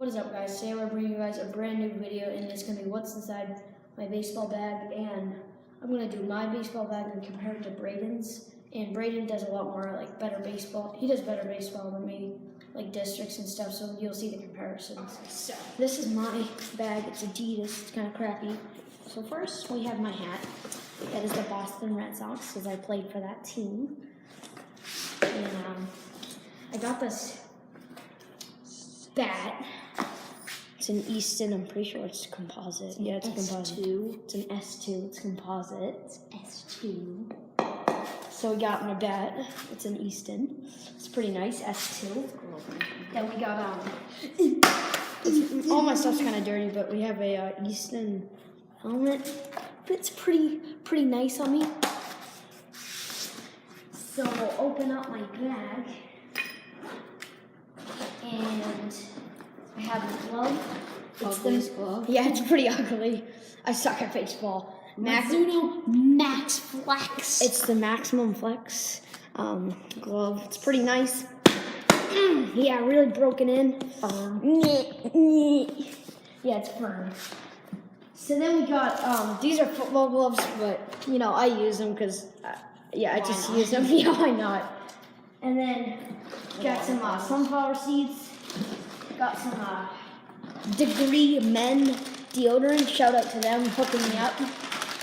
What is up, guys? Today we're bringing you guys a brand new video, and it's going to be what's inside my baseball bag. And I'm going to do my baseball bag and compare it to Braden's. And Braden does a lot more, better baseball. He does better baseball than me, districts and stuff, so you'll see the comparisons. So, this is my bag. It's Adidas. It's kind of crappy. So first, we have my hat. That is the Boston Red Sox, because I played for that team. And I got this bat. It's an Easton. I'm pretty sure it's composite. Yeah, it's composite. It's an S2. It's composite. It's S2. So we got my bat. It's an Easton. It's pretty nice. S2. Then we got all my stuff's kind of dirty, but we have a Easton helmet. Fits pretty nice on me. So we'll open up my bag, and I have a glove. Ugliest glove? Yeah, it's pretty ugly. I suck at baseball. Mizuno Max Flex. It's the Maximum Flex glove. It's pretty nice. Yeah, really broken in. Yeah, it's firm. So then we got, these are football gloves, but, I use them because, I just use them. Yeah, why not? And then got some sunflower seeds. Got some Degree Men deodorant. Shout out to them hooking me up.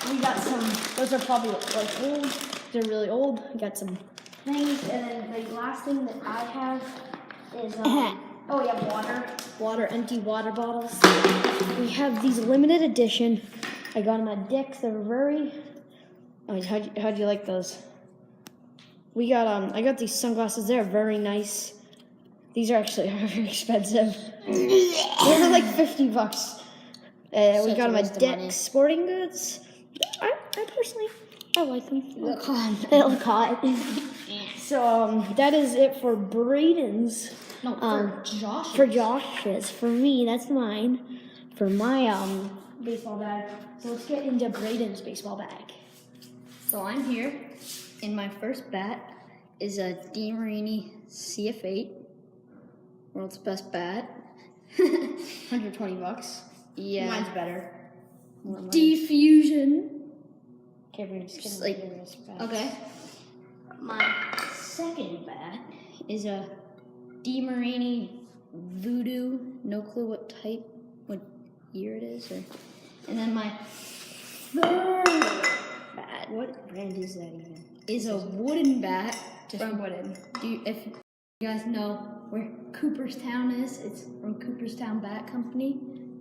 We got some, those are probably old. They're really old. We got some things. And then the last thing that I have is, water, empty water bottles. We have these limited edition. I got them at Dick's. They're very, how'd you like those? We got, I got these sunglasses. They're very nice. These are actually very expensive. They're like $50. We got them at Dick's Sporting Goods. I personally, I like them. They look hot. So, that is it for Braden's. No, for Josh's. For Josh's. For me, that's mine. For my baseball bag. So let's get into Braden's baseball bag. So I'm here, and my first bat is a DeMarini CF8, world's best bat. $120. Yeah. Mine's better. Diffusion. Okay, we're just Just gonna like- do this back. Okay. My second bat is a DeMarini Voodoo. No clue what year it is. And then my third bat, What brand is that even? is a wooden bat. From Wooden. If you guys know where Cooperstown is, it's from Cooperstown Bat Company.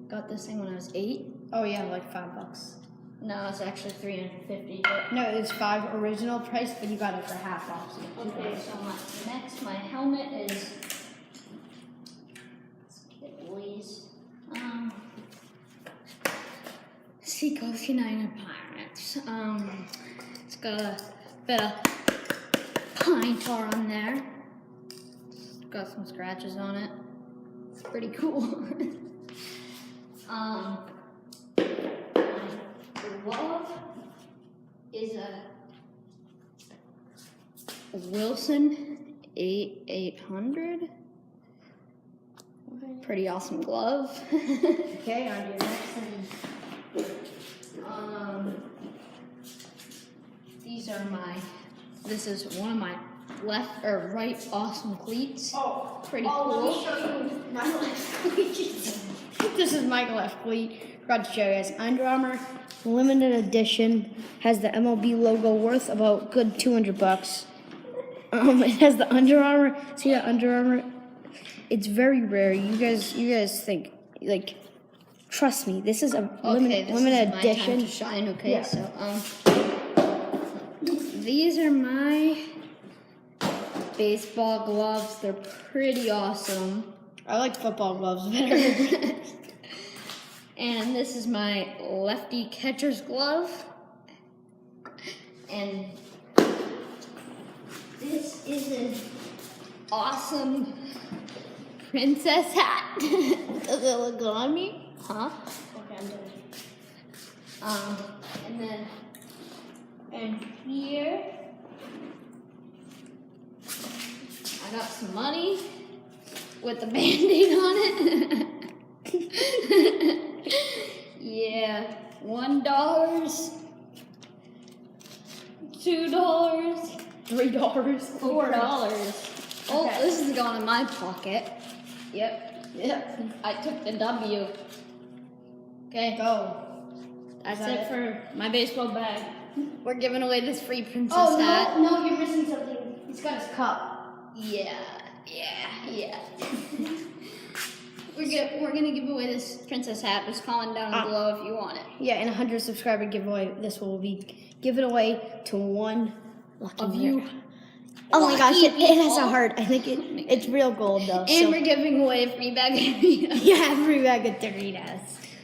Got this thing when I was 8. Oh yeah, like $5. No, it's actually $350. No, it's $5 original price, but you got it for half off. Okay, so my helmet is, let's get these, Seacoast United Pirates. It's got a bit of pine tar on there. It's got some scratches on it. It's pretty cool. My glove is a Wilson 800. Pretty awesome glove. Okay, on your next thing. This is one of my left or right awesome cleats. Oh, Pretty cool. Let me show you my left cleat. This is my left cleat. Forgot to show you guys. Under Armour limited edition, has the MLB logo, worth about good $200. It has the Under Armour. See the Under Armour? It's very rare. You guys think trust me. This is a limited is my edition. time to shine. Okay, Yeah. so these are my baseball gloves. They're pretty awesome. I like football gloves better. And this is my lefty catcher's glove. And this is an awesome princess hat. Does it look good on me? Huh? Okay, I'm done. And here I got some money with the Band-Aid on it. $3. $4. Oh, Okay. this is going in my pocket. Yep. I took the W. Okay. Go. That's that it it? for my baseball bag. We're giving away this free princess Oh hat. no, you're missing something. He's got his cup. Yeah. We're gonna give away this princess hat. Just comment down below if you want it. Yeah, in a 100 subscriber giveaway, this will be given away to one lucky Of winner. you. Oh my gosh, it has a people. heart. I think it's real gold though. And so. we're giving away a free bag of Doritos. Yeah, every bag of Doritos.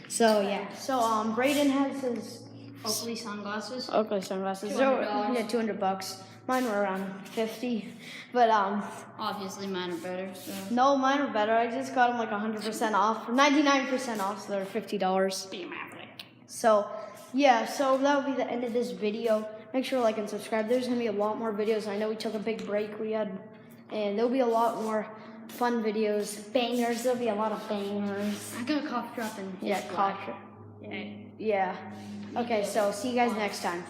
So yeah. So Brayden has his Oakley sunglasses. Oakley sunglasses. $200. Yeah, $200. Mine were around 50, but Obviously mine are better. So. no, mine are better. I just got them like 100% off, 99% off, so they're $50. Be maverick. So yeah, so that will be the end of this video. Make sure to like and subscribe. There's gonna be a lot more videos. I know we took a big break. And there'll be a lot more fun videos, bangers. There'll be a lot of bangers. I got a cough drop in. Yeah, his cough. bag. Yeah. Okay, so see you guys next time.